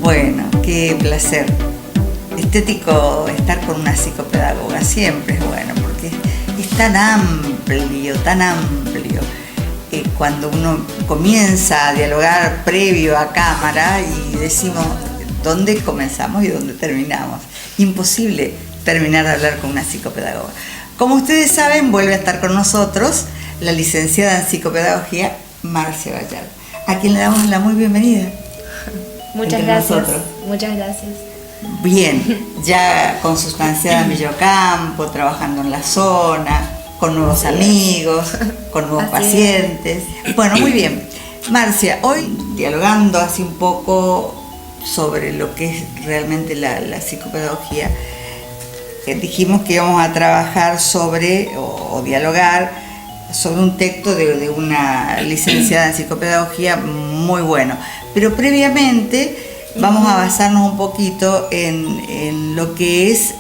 Bueno, qué placer estético estar con una psicopedagoga, siempre es bueno, porque es tan amplio, cuando uno comienza a dialogar previo a cámara y decimos dónde comenzamos y dónde terminamos. Imposible terminar de hablar con una psicopedagoga. Como ustedes saben, vuelve a estar con nosotros la licenciada en psicopedagogía, Marcia Vallar, a quien le damos la muy bienvenida. Muchas gracias. Muchas gracias. Bien, ya consustanciada en Villocampo, trabajando en la zona, con nuevos amigos, con nuevos pacientes. Bueno, muy bien. Marcia, hoy dialogando así un poco sobre lo que es realmente la psicopedagogía, dijimos que íbamos a trabajar sobre, o dialogar sobre un texto de una licenciada en psicopedagogía muy bueno. Pero previamente vamos a basarnos un poquito en lo que es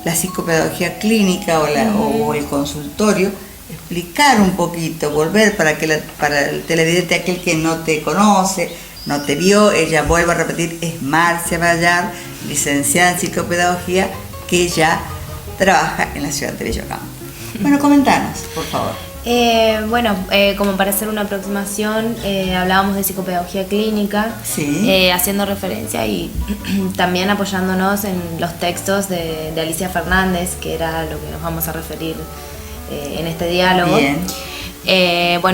la psicopedagogía clínica o el consultorio, explicar un poquito, volver para el televidente, aquel que no te conoce, no te vio, ella vuelve a repetir, es Marcia Vallar, licenciada en psicopedagogía, que ya trabaja en la ciudad de Villocampo. Bueno, comentanos, por favor. Como para hacer una aproximación, hablábamos de psicopedagogía clínica, sí. Haciendo referencia y también apoyándonos en los textos de Alicia Fernández, que era lo que nos vamos a referir en este diálogo. Bien.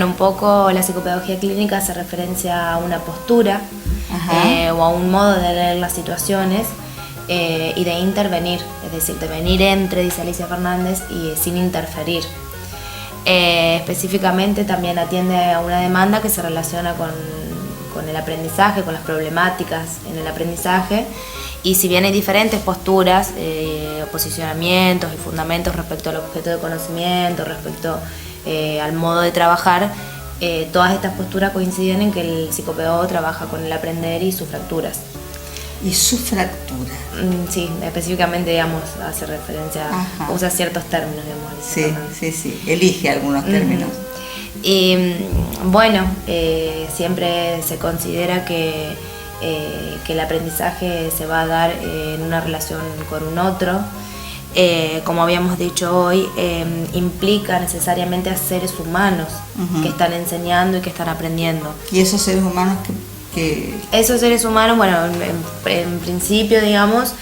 Un poco la psicopedagogía clínica hace referencia a una postura o a un modo de leer las situaciones y de intervenir, es decir, de venir entre, dice Alicia Fernández, y sin interferir. Específicamente también atiende a una demanda que se relaciona con el aprendizaje, con las problemáticas en el aprendizaje, y si bien hay diferentes posturas, posicionamientos y fundamentos respecto al objeto de conocimiento, respecto al modo de trabajar, todas estas posturas coinciden en que el psicopedagogo trabaja con el aprender y sus fracturas. ¿Y su fractura? Sí, específicamente, digamos, hace referencia, usa ciertos términos, digamos. Sí, elige algunos términos. Y siempre se considera que el aprendizaje se va a dar en una relación con un otro. Como habíamos dicho hoy, implica necesariamente a seres humanos que están enseñando y que están aprendiendo. ¿Y esos seres humanos Esos seres humanos, en principio, digamos,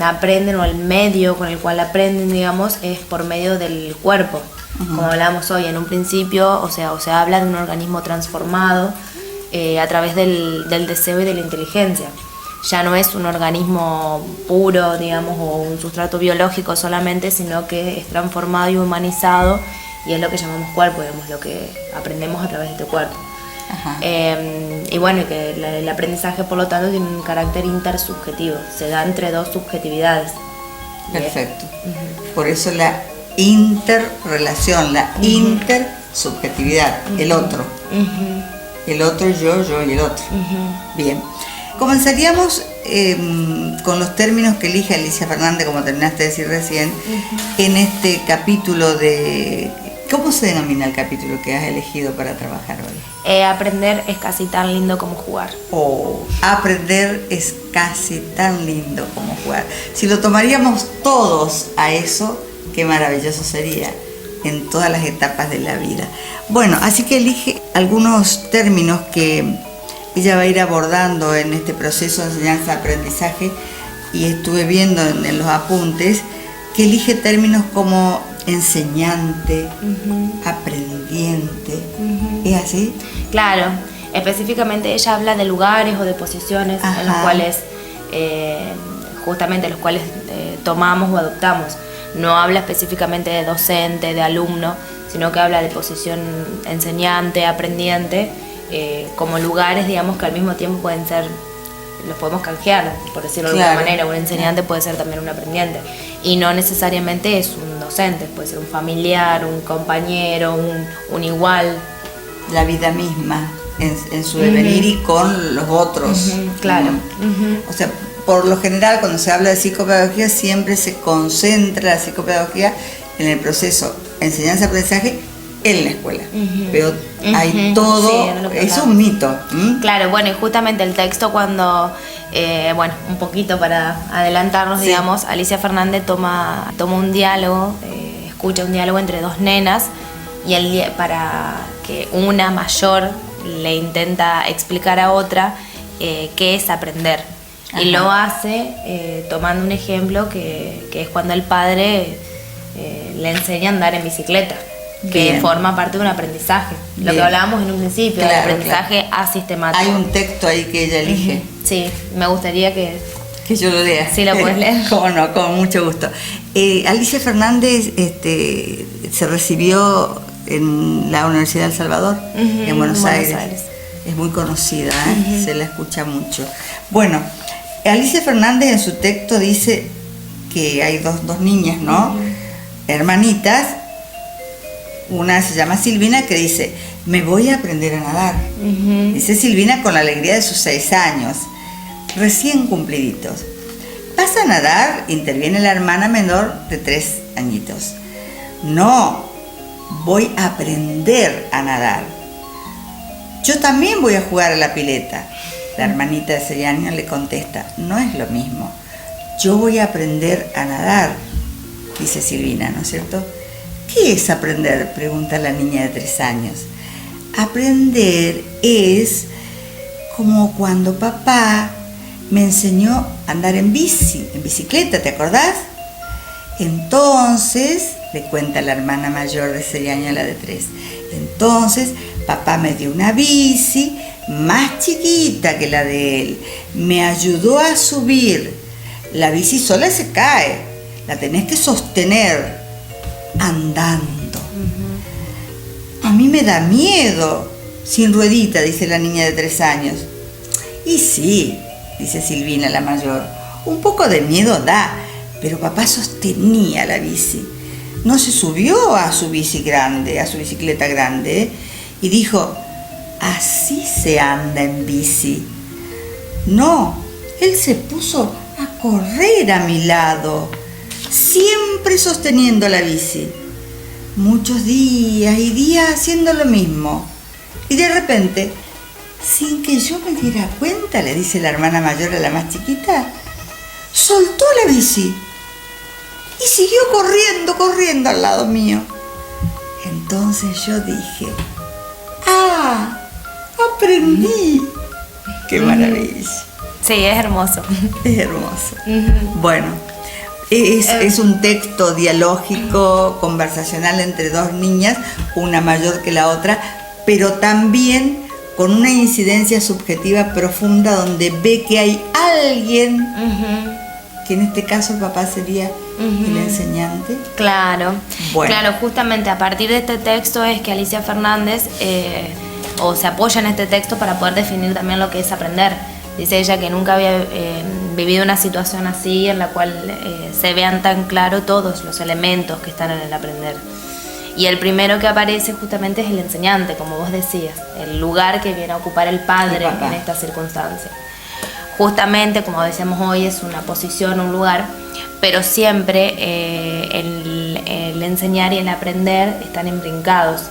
aprenden, o el medio con el cual aprenden, digamos, es por medio del cuerpo. Como hablábamos hoy, en un principio, o se habla de un organismo transformado a través del deseo y de la inteligencia. Ya no es un organismo puro, digamos, o un sustrato biológico solamente, sino que es transformado y humanizado, y es lo que llamamos cuerpo, digamos, lo que aprendemos a través de este cuerpo. Que el aprendizaje, por lo tanto, tiene un carácter intersubjetivo, se da entre dos subjetividades. Perfecto. Por eso la interrelación, la intersubjetividad, el otro. El otro, yo y el otro. Bien. Comenzaríamos con los términos que elige Alicia Fernández, como terminaste de decir recién, en este capítulo de... ¿Cómo se denomina el capítulo que has elegido para trabajar hoy? Aprender es casi tan lindo como jugar. Aprender es casi tan lindo como jugar. Si lo tomaríamos todos a eso, qué maravilloso sería en todas las etapas de la vida. Bueno, así que elige algunos términos que ella va a ir abordando en este proceso de enseñanza-aprendizaje, y estuve viendo en los apuntes que elige términos como enseñante, aprendiente. ¿Es así? Claro, específicamente ella habla de lugares o de posiciones en los cuales tomamos o adoptamos. No habla específicamente de docente, de alumno, sino que habla de posición enseñante, aprendiente, como lugares, digamos, que al mismo tiempo pueden ser, los podemos canjear, por decirlo de alguna manera. Un enseñante puede ser también un aprendiente, y no necesariamente es un docente, puede ser un familiar, un compañero, un igual. La vida misma en su devenir y con los otros. Claro. O sea, por lo general, cuando se habla de psicopedagogía, siempre se concentra la psicopedagogía en el proceso enseñanza-aprendizaje en la escuela. Pero hay todo, es un mito. Claro, bueno, y justamente el texto cuando, bueno, un poquito para adelantarnos, digamos, Alicia Fernández toma un diálogo, escucha un diálogo entre dos nenas, y para que una mayor le intenta explicar a otra qué es aprender. Y lo hace tomando un ejemplo que es cuando el padre le enseña a andar en bicicleta, que forma parte de un aprendizaje. Lo que hablábamos en un principio, del aprendizaje asistemático. Hay un texto ahí que ella elige. Sí, me gustaría que yo lo lea. Sí, lo puedes leer. Cómo no, con mucho gusto. Alicia Fernández se recibió en la Universidad de El Salvador, en Buenos Aires. Es muy conocida, se la escucha mucho. Bueno, Alicia Fernández en su texto dice que hay dos niñas, ¿no? Hermanitas. Una se llama Silvina, que dice: me voy a aprender a nadar. Dice Silvina con la alegría de sus 6 años, recién cumpliditos. ¿Vas a nadar?, interviene la hermana menor de 3 añitos. No, voy a aprender a nadar. Yo también voy a jugar a la pileta. La hermanita de 6 años le contesta: no es lo mismo. Yo voy a aprender a nadar, dice Silvina, ¿no es cierto? ¿Qué es aprender?, pregunta la niña de 3 años. Aprender es como cuando papá me enseñó a andar en bicicleta, ¿te acordás? Entonces, le cuenta la hermana mayor de 6 años a la de 3, entonces papá me dio una bici más chiquita que la de él, me ayudó a subir. La bici sola se cae, la tenés que sostener andando. A mí me da miedo sin ruedita, dice la niña de 3 años. Y sí, dice Silvina, la mayor, un poco de miedo da, pero papá sostenía la bici. No se subió a su bici grande, a su bicicleta grande, y dijo: así se anda en bici. No, él se puso a correr a mi lado, siempre sosteniendo la bici. Muchos días y días haciendo lo mismo. Y de repente, sin que yo me diera cuenta, le dice la hermana mayor a la más chiquita, soltó la bici y siguió corriendo al lado mío. Entonces yo dije: ¡ah! ¡Aprendí! ¡Qué maravilla! Sí, es hermoso. Es hermoso. Bueno, es un texto dialógico, conversacional entre dos niñas, una mayor que la otra, pero también con una incidencia subjetiva profunda, donde ve que hay alguien, que en este caso el papá sería el enseñante. Claro, bueno. Claro, justamente a partir de este texto es que Alicia Fernández se apoya en este texto para poder definir también lo que es aprender. Dice ella que nunca había vivido una situación así en la cual se vean tan claro todos los elementos que están en el aprender. Y el primero que aparece justamente es el enseñante, como vos decías, el lugar que viene a ocupar el padre en esta circunstancia. Justamente, como decíamos hoy, es una posición, un lugar, pero siempre el enseñar y el aprender están imbrincados.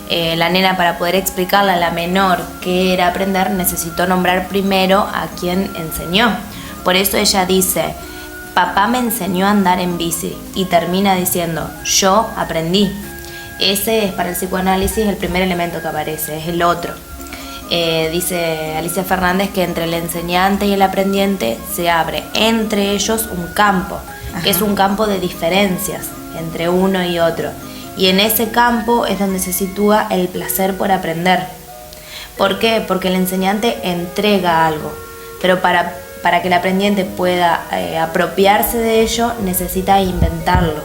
La nena, para poder explicarle a la menor qué era aprender, necesitó nombrar primero a quien enseñó. Por eso ella dice: papá me enseñó a andar en bici, y termina diciendo: yo aprendí. Ese es, para el psicoanálisis, el primer elemento que aparece, es el otro. Dice Alicia Fernández que entre el enseñante y el aprendiente se abre entre ellos un campo, que es un campo de diferencias entre uno y otro. Y en ese campo es donde se sitúa el placer por aprender. ¿Por qué? Porque el enseñante entrega algo, pero para que el aprendiente pueda apropiarse de ello, necesita inventarlo,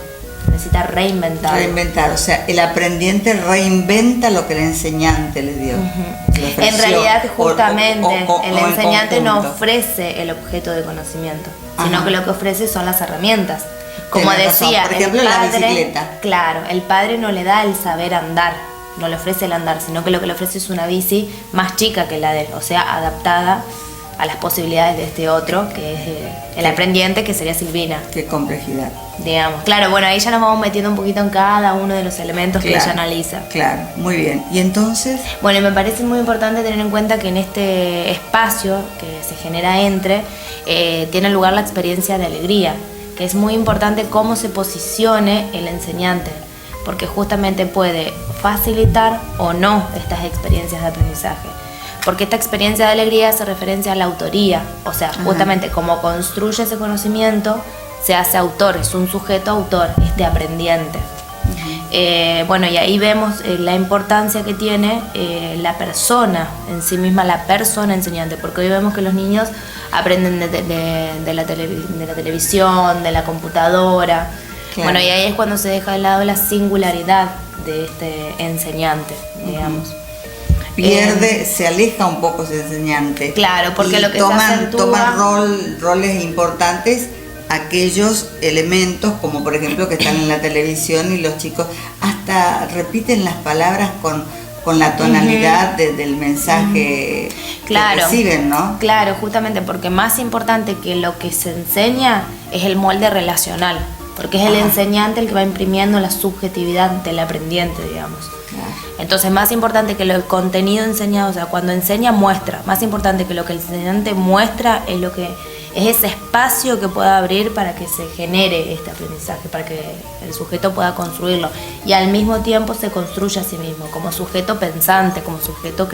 necesita reinventarlo. Reinventar, o sea, el aprendiente reinventa lo que el enseñante le dio. Le en realidad, justamente, el en enseñante no conjunto. ofrece el objeto de conocimiento, sino que lo que ofrece son las herramientas. Como decía, por ejemplo, el padre, la bicicleta. Claro, el padre no le da el saber andar, no le ofrece el andar, sino que lo que le ofrece es una bici más chica que la de él, o sea, adaptada a las posibilidades de este otro, que es el aprendiente, que sería Silvina. Qué complejidad. Digamos, claro, bueno, ahí ya nos vamos metiendo un poquito en cada uno de los elementos que ella analiza. Claro, muy bien. ¿Y entonces? Bueno, y me parece muy importante tener en cuenta que en este espacio que se genera tiene lugar la experiencia de alegría, que es muy importante cómo se posicione el enseñante, porque justamente puede facilitar o no estas experiencias de aprendizaje. Porque esta experiencia de alegría hace referencia a la autoría, o sea, justamente como construye ese conocimiento, se hace autor, es un sujeto autor, este aprendiente. Bueno, y ahí vemos la importancia que tiene la persona en sí misma, la persona enseñante, porque hoy vemos que los niños aprenden de la televisión, de la computadora. Claro. Bueno, y ahí es cuando se deja de lado la singularidad de este enseñante, digamos. Se aleja un poco ese enseñante. Claro, porque lo que toman roles importantes aquellos elementos, como por ejemplo que están en la televisión, y los chicos hasta repiten las palabras con la tonalidad del mensaje que reciben, ¿no? Claro, justamente porque más importante que lo que se enseña es el molde relacional, porque es el enseñante el que va imprimiendo la subjetividad del aprendiente, digamos. Entonces, más importante que el contenido enseñado, o sea, cuando enseña muestra, más importante que lo que el enseñante muestra es ese espacio que pueda abrir para que se genere este aprendizaje, para que el sujeto pueda construirlo y al mismo tiempo se construya a sí mismo como sujeto pensante, como sujeto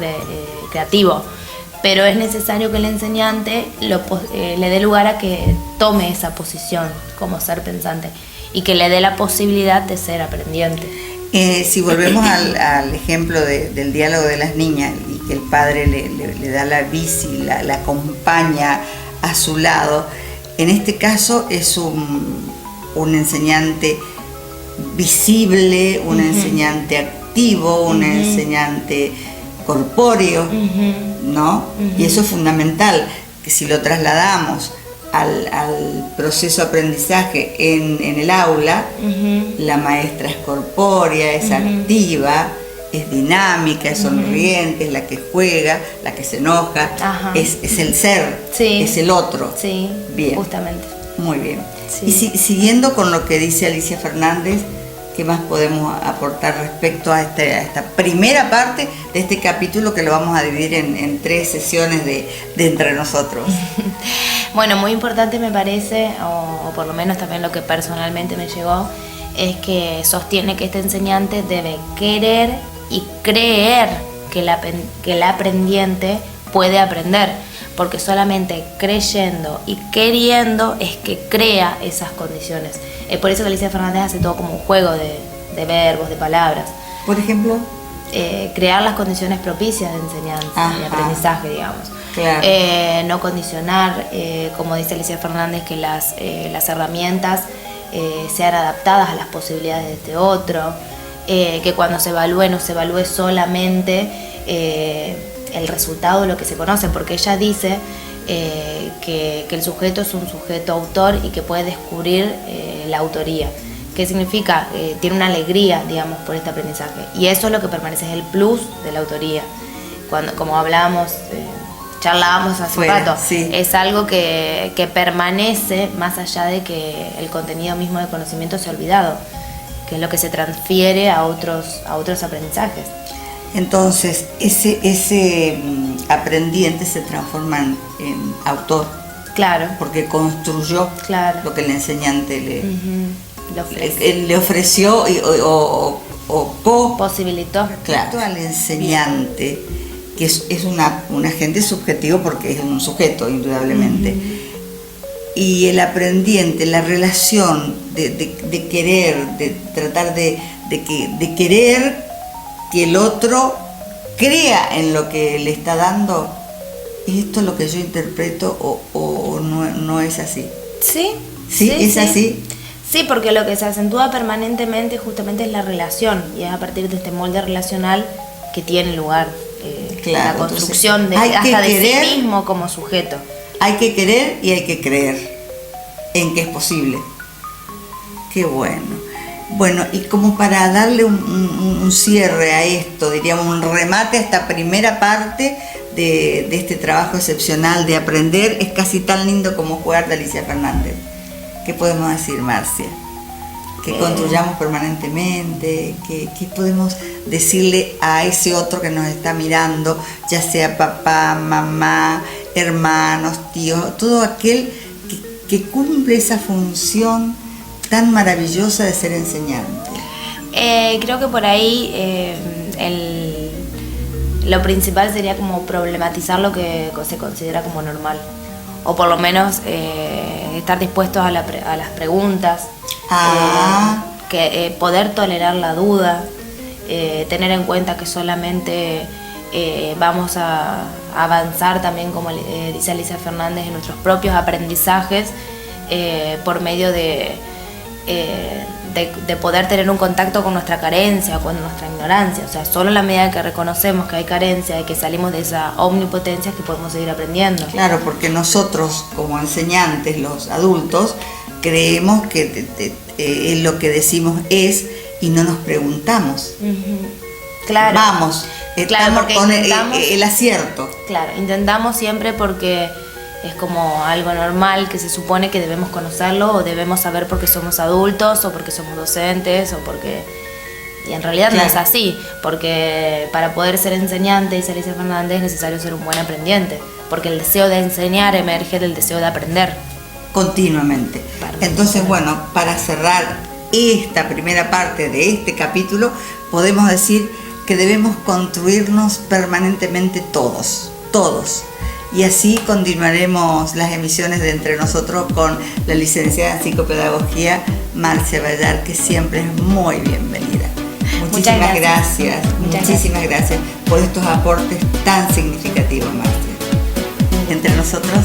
creativo. Pero es necesario que el enseñante le dé lugar a que tome esa posición como ser pensante y que le dé la posibilidad de ser aprendiente. Si volvemos al ejemplo del diálogo de las niñas y que el padre le da la bici, la acompaña a su lado, en este caso es un enseñante visible, un enseñante activo, un enseñante corpóreo, ¿no? Y eso es fundamental, que si lo trasladamos al proceso de aprendizaje en el aula, la maestra es corpórea, es activa, es dinámica, es sonriente, es la que juega, la que se enoja, es el ser, es el otro. Sí, bien, justamente. Muy bien. Sí. Y siguiendo con lo que dice Alicia Fernández, ¿qué más podemos aportar respecto a esta primera parte de este capítulo, que lo vamos a dividir en 3 sesiones de entre nosotros? Bueno, muy importante me parece, o por lo menos también lo que personalmente me llegó, es que sostiene que este enseñante debe querer y creer que el aprendiente puede aprender, porque solamente creyendo y queriendo es que crea esas condiciones. Es por eso que Alicia Fernández hace todo como un juego de verbos, de palabras. Por ejemplo, crear las condiciones propicias de enseñanza y aprendizaje, digamos. Claro. No condicionar, como dice Alicia Fernández, que las herramientas sean adaptadas a las posibilidades de este otro, que cuando se evalúe no se evalúe solamente el resultado de lo que se conoce, porque ella dice que el sujeto es un sujeto autor y que puede descubrir la autoría. ¿Qué significa? Tiene una alegría, digamos, por este aprendizaje, y eso es lo que permanece, es el plus de la autoría. Como hablábamos, charlábamos hace un rato, es algo que permanece más allá de que el contenido mismo de conocimiento se ha olvidado, que es lo que se transfiere a otros aprendizajes. Entonces, ese aprendiente se transforma en autor. Claro. Porque construyó lo que el enseñante le ofreció o posibilitó. Claro, al enseñante, que es un agente subjetivo porque es un sujeto, indudablemente. Y el aprendiente, la relación de querer, de tratar de querer que el otro crea en lo que le está dando. ¿Es esto lo que yo interpreto o no es así? Sí. ¿Sí? ¿Es así? Sí, porque lo que se acentúa permanentemente justamente es la relación, y es a partir de este molde relacional que tiene lugar la construcción hasta de sí mismo como sujeto. Hay que querer y hay que creer en que es posible. Qué bueno. Bueno, y como para darle un cierre a esto, diríamos un remate a esta primera parte de este trabajo excepcional de aprender es casi tan lindo como jugar de Alicia Fernández. ¿Qué podemos decir, Marcia? Que construyamos permanentemente, que podemos decirle a ese otro que nos está mirando, ya sea papá, mamá, hermanos, tíos, todo aquel que cumple esa función tan maravillosa de ser enseñante. Creo que por ahí lo principal sería como problematizar lo que se considera como normal, o por lo menos estar dispuestos a las preguntas, poder tolerar la duda, tener en cuenta que solamente vamos a avanzar también, como dice Alicia Fernández, en nuestros propios aprendizajes por medio de poder tener un contacto con nuestra carencia, con nuestra ignorancia. O sea, solo en la medida que reconocemos que hay carencia y que salimos de esa omnipotencia es que podemos seguir aprendiendo. Claro, porque nosotros como enseñantes, los adultos, creemos que lo que decimos es y no nos preguntamos. Claro. Vamos, estamos con el acierto. Claro, intentamos siempre porque es como algo normal que se supone que debemos conocerlo o debemos saber porque somos adultos o porque somos docentes o porque... Y en realidad no es así, porque para poder ser enseñante, dice Alicia Fernández, es necesario ser un buen aprendiente, porque el deseo de enseñar emerge del deseo de aprender. Continuamente. Entonces, bueno, para cerrar esta primera parte de este capítulo, podemos decir que debemos construirnos permanentemente todos. Y así continuaremos las emisiones de Entre Nosotros con la licenciada en psicopedagogía Marcia Ballar, que siempre es muy bienvenida. Muchísimas gracias por estos aportes tan significativos, Marcia. Entre Nosotros.